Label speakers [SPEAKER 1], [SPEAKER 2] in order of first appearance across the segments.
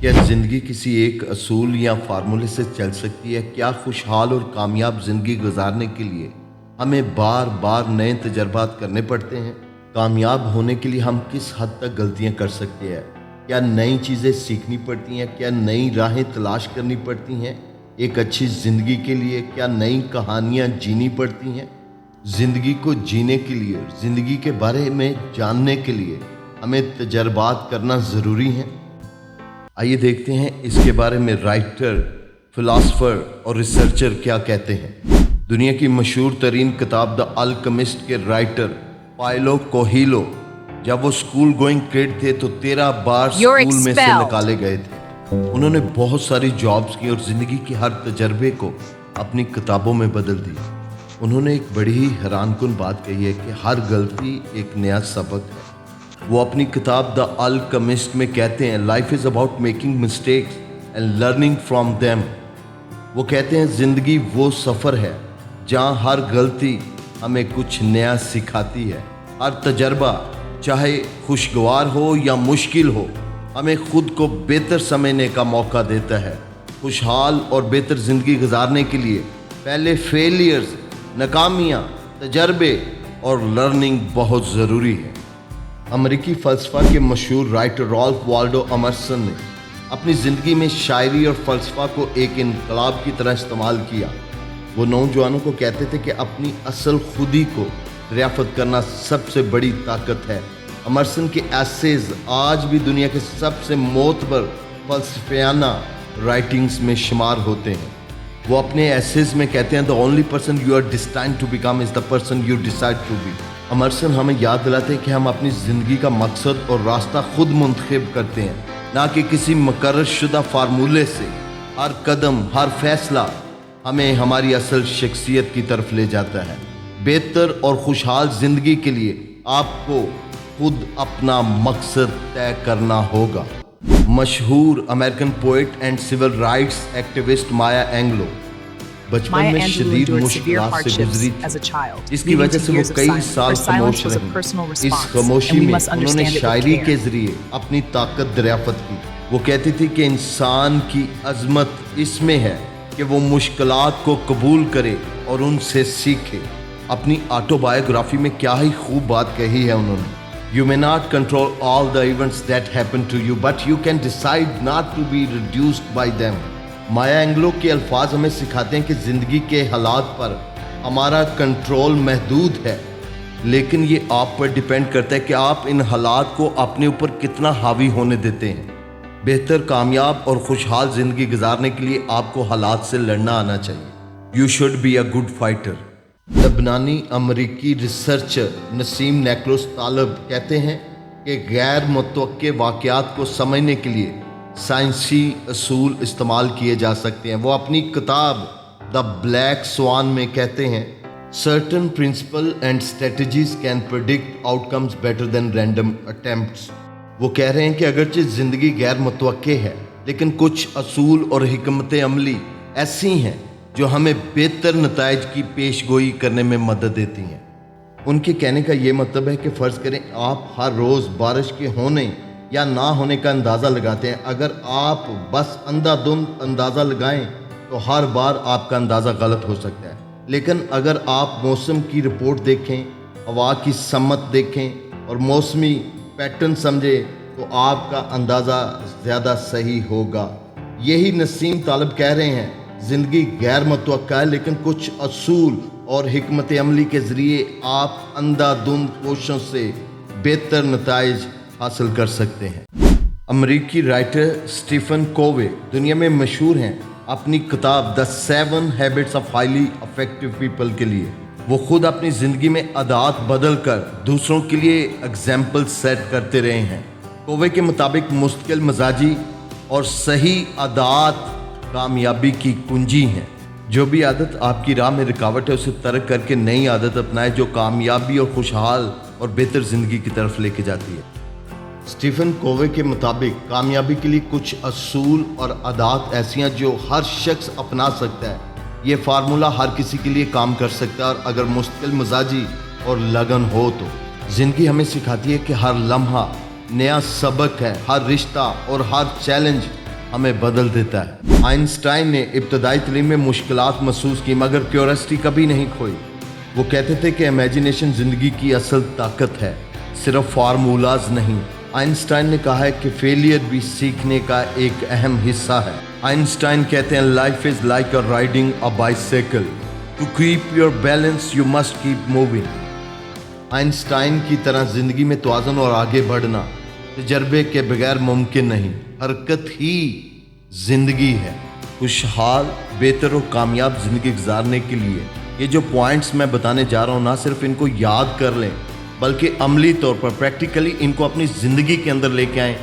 [SPEAKER 1] क्या ज़िंदगी किसी एक असूल या फार्मूले से चल सकती है? क्या खुशहाल और कामयाब ज़िंदगी गुजारने के लिए हमें बार बार नए तजर्बात करने पड़ते हैं? कामयाब होने के लिए हम किस हद तक गलतियां कर सकते हैं? क्या नई चीज़ें सीखनी पड़ती हैं? क्या नई राहें तलाश करनी पड़ती हैं? एक अच्छी ज़िंदगी के लिए क्या नई कहानियाँ जीनी पड़ती हैं? ज़िंदगी को जीने के लिए, ज़िंदगी के बारे में जानने के लिए हमें तजर्बात करना ज़रूरी है। आइए देखते हैं इसके बारे में राइटर, फिलासफर और रिसर्चर क्या कहते हैं। दुनिया की मशहूर तरीन किताब द अल्केमिस्ट के राइटर पाउलो कोएल्हो जब वो स्कूल गोइंग किड थे तो 13 बार स्कूल में से निकाले गए थे। उन्होंने बहुत सारी जॉब्स की और ज़िंदगी के हर तजर्बे को अपनी किताबों में बदल दिया। उन्होंने एक बड़ी ही हैरानकुन बात कही है कि हर गलती एक नया सबक है। वो अपनी किताब द अल्केमिस्ट में कहते हैं, life is about making mistakes and learning from them. वो कहते हैं ज़िंदगी वो सफ़र है जहाँ हर गलती हमें कुछ नया सिखाती है। हर तजर्बा चाहे खुशगवार हो या मुश्किल हो हमें खुद को बेहतर समझने का मौका देता है। खुशहाल और बेहतर ज़िंदगी गुजारने के लिए पहले फेलियर्स, नाकामियाँ, तजर्बे और लर्निंग बहुत ज़रूरी है। अमेरिकी फ़लसफ़ा के मशहूर राइटर राल्फ वाल्डो एमर्सन ने अपनी ज़िंदगी में शायरी और फ़लसफ़ा को एक इनकलाब की तरह इस्तेमाल किया। वो नौजवानों को कहते थे कि अपनी असल खुदी को दरियाफ़त करना सबसे बड़ी ताकत है। एमर्सन के एसेज आज भी दुनिया के सबसे मोतबर फ़लसफ़ियाना राइटिंग्स में शुमार होते हैं। वो अपने एसेज में कहते हैं, the only person you are destined to become is the person you decide to be. Emerson हमें याद दिलाते हैं कि हम अपनी ज़िंदगी का मकसद और रास्ता खुद मुंतखब करते हैं, ना कि किसी मुकर्रर शुदा फार्मूले से। हर कदम, हर फैसला हमें हमारी असल शख्सियत की तरफ ले जाता है। बेहतर और खुशहाल ज़िंदगी के लिए आपको खुद अपना मकसद तय करना होगा। मशहूर American poet and civil rights activist Maya Angelou बचपन में शदीद मुश्किलात से गुजरी थी, जिसकी वजह से वो कई साल खामोश रही। इस खामोशी में उन्होंने शायरी के जरिए अपनी ताकत दरियाफ़त की। वो कहती थी कि इंसान की अजमत इसमें है कि वो मुश्किलात को कबूल करे और उनसे सीखे। अपनी ऑटोबायोग्राफी में क्या ही खूब बात कही है उन्होंने, You may not control all the events that happen to you, but you can decide not to be reduced by them. माया एंगलो के अल्फाज हमें सिखाते हैं कि ज़िंदगी के हालात पर हमारा कंट्रोल महदूद है, लेकिन ये आप पर डिपेंड करता है कि आप इन हालात को अपने ऊपर कितना हावी होने देते हैं। बेहतर, कामयाब और खुशहाल ज़िंदगी गुजारने के लिए आपको हालात से लड़ना आना चाहिए। You should be a good fighter. लबनानी अमरीकी रिसर्चर नसीम नेक्लोस तालब कहते हैं कि गैर मुतवक्के वाक़यात को समझने के लिए साइंसी असूल इस्तेमाल किए जा सकते हैं। वो अपनी किताब द ब्लैक स्वान में कहते हैं, certain principle and strategies can predict outcomes better than random attempts. वो कह रहे हैं कि अगरचे ज़िंदगी गैर मुतवक्के है, लेकिन कुछ असूल और हिकमत अमली ऐसी हैं जो हमें बेहतर नताइज की पेशगोई करने में मदद देती हैं। उनके कहने का ये मतलब है कि फ़र्ज़ करें आप हर रोज़ बारिश के होने या ना होने का अंदाज़ा लगाते हैं। अगर आप बस अंधाधुंध अंदाज़ा लगाएं तो हर बार आपका अंदाज़ा गलत हो सकता है, लेकिन अगर आप मौसम की रिपोर्ट देखें, हवा की समत देखें और मौसमी पैटर्न समझें तो आपका अंदाज़ा ज़्यादा सही होगा। यही नसीम तालब कह रहे हैं, ज़िंदगी गैर मुतवक्का है, लेकिन कुछ असूल और हिकमत अमली के ज़रिए आप अंधाधुंध कोशिशों से बेहतर नताइज हासिल कर सकते हैं। अमेरिकी राइटर स्टीफन कोवे दुनिया में मशहूर हैं अपनी किताब the 7 habits of highly effective people के लिए। वो खुद अपनी ज़िंदगी में आदत बदल कर दूसरों के लिए एग्जाम्पल सेट करते रहे हैं। कोवे के मुताबिक मुस्तकिल मजाजी और सही आदत कामयाबी की कुंजी हैं। जो भी आदत आपकी राह में रुकावट है उसे तर्क करके नई आदत अपनाएं जो कामयाबी और खुशहाल और बेहतर ज़िंदगी की तरफ लेके जाती है। स्टीफन कोवे के मुताबिक कामयाबी के लिए कुछ असूल और आदत ऐसी हैं जो हर शख्स अपना सकता है। ये फार्मूला हर किसी के लिए काम कर सकता है और अगर मुस्तकिल मजाजी और लगन हो तो। ज़िंदगी हमें सिखाती है कि हर लम्हा नया सबक है, हर रिश्ता और हर चैलेंज हमें बदल देता है। आइंस्टाइन ने इब्तदाई तालीम में मुश्किलात महसूस की मगर क्यूरियोसिटी कभी नहीं खोई। वो कहते थे कि इमेजिनेशन ज़िंदगी की असल ताकत है, सिर्फ फार्मूलाज नहीं। आइंस्टाइन ने कहा है कि फेलियर भी सीखने का एक अहम हिस्सा है। आइंस्टाइन कहते हैं life is like a riding a bicycle, to keep your balance you must keep moving. Einstein की तरह ज़िंदगी में तवाज़ुन और आगे बढ़ना तजर्बे के बगैर मुमकिन नहीं। हरकत ही ज़िंदगी है। खुशहाल, बेहतर और कामयाब ज़िंदगी गुजारने के लिए ये जो पॉइंट्स मैं बताने जा रहा हूँ, ना सिर्फ इनको याद कर लें बल्कि अमली तौर पर प्रैक्टिकली इनको अपनी ज़िंदगी के अंदर लेके आएँ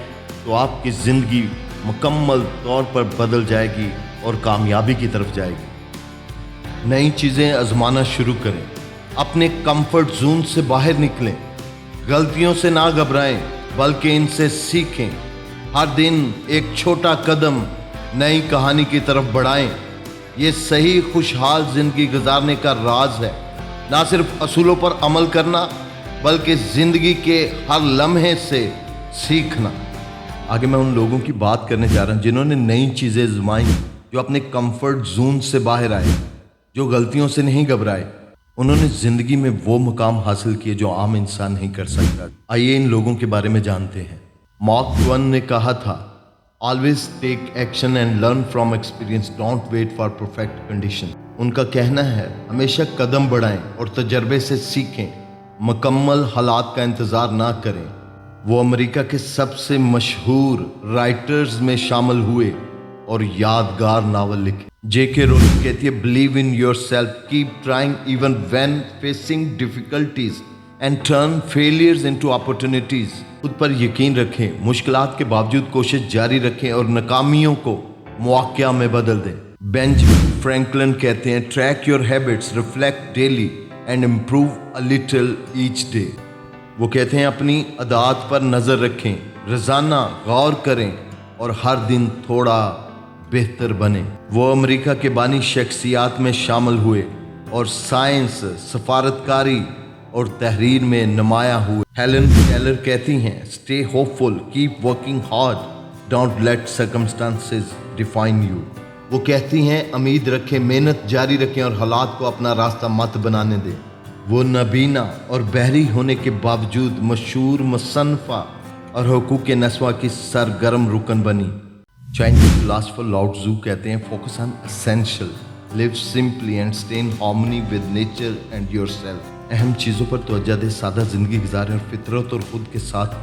[SPEAKER 1] तो आपकी ज़िंदगी मुकम्मल तौर पर बदल जाएगी और कामयाबी की तरफ जाएगी। नई चीज़ें आजमाना शुरू करें, अपने कंफर्ट जोन से बाहर निकलें, गलतियों से ना घबराएं बल्कि इनसे सीखें। हर दिन एक छोटा कदम नई कहानी की तरफ बढ़ाएं। ये सही खुशहाल ज़िंदगी गुजारने का राज है। ना सिर्फ असूलों पर अमल करना बल्कि ज़िंदगी के हर लम्हे से सीखना। आगे मैं उन लोगों की बात करने जा रहा हूँ जिन्होंने नई चीज़ें आजमाई, जो अपने कंफर्ट जोन से बाहर आए, जो गलतियों से नहीं घबराए। उन्होंने ज़िंदगी में वो मुकाम हासिल किए जो आम इंसान नहीं कर सकता। आइए इन लोगों के बारे में जानते हैं। मार्क ट्वेन ने कहा था, always take action and learn from experience, don't wait for perfect condition. उनका कहना है हमेशा कदम बढ़ाएं और तजर्बे से सीखें, मुकम्मल हालात का इंतज़ार ना करें। वो अमेरिका के सबसे मशहूर राइटर्स में शामिल हुए और यादगार नावल लिखे। जेके रोलिंग कहती है believe in your self, keep trying even when facing difficulties and turn failures into opportunities. खुद पर यकीन रखें, मुश्किलात के बावजूद कोशिश जारी रखें और नाकामियों को मौक़ा में बदल दें। बेंजामिन फ्रैंकलिन कहते हैं track your habits, reflect daily and improve a little each day. वो कहते हैं अपनी आदत पर नज़र रखें, रोज़ाना गौर करें और हर दिन थोड़ा बेहतर बने। वो अमेरिका के बानी शख्सियात में शामिल हुए और साइंस, सफारतकारी और तहरीर में नुमाया हुए। हेलन केलर कहती हैं stay hopeful, keep working hard, don't let circumstances define you. वो कहती हैं उम्मीद रखें, मेहनत जारी रखें और हालात को अपना रास्ता मत बनाने दें। वो नबीना और बहरी होने के बावजूद मशहूर मुसन्नफ़ा और हुकूक नस्वा की सरगर्म रुकन बनी। चाइनीज फिलासफर लाओ त्ज़ू कहते हैं focus on essential, live simply and stay in harmony with nature and yourself. अहम चीज़ों पर तवज्जो दें, सादा ज़िंदगी गुजारें और फितरत और ख़ुद के साथ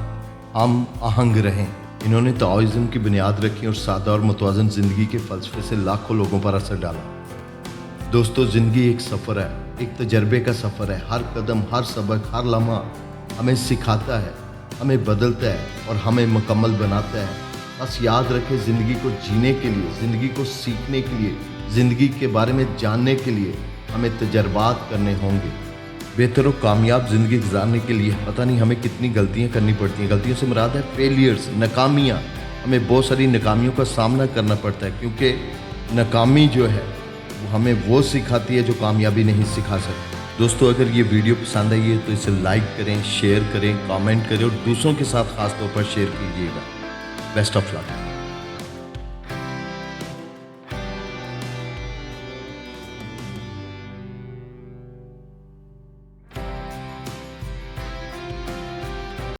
[SPEAKER 1] हम आहंग रहें। इन्होंने ताओइज़्म की बुनियाद रखी और सादा और मुतवाज़न ज़िंदगी के फ़लसफ़े से लाखों लोगों पर असर डाला। दोस्तों, ज़िंदगी एक सफ़र है, एक तजर्बे का सफ़र है। हर कदम, हर सबक, हर लम्हा हमें सिखाता है, हमें बदलता है और हमें मुकम्मल बनाता है। बस याद रखें, ज़िंदगी को जीने के लिए, ज़िंदगी को सीखने के लिए, ज़िंदगी के बारे में जानने के लिए हमें तजर्बात करने होंगे। बेहतर और कामयाब ज़िंदगी गुजारने के लिए पता नहीं हमें कितनी गलतियाँ करनी पड़ती हैं। गलतियों से मुराद है फेलियर्स, नाकामियाँ। हमें बहुत सारी नाकामियों का सामना करना पड़ता है क्योंकि नाकामी जो है वो हमें वो सिखाती है जो कामयाबी नहीं सिखा सकती। दोस्तों, अगर ये वीडियो पसंद आई है तो इसे लाइक करें, शेयर करें, कमेंट करें और दूसरों के साथ ख़ास तौर पर शेयर कीजिएगा। Best of luck.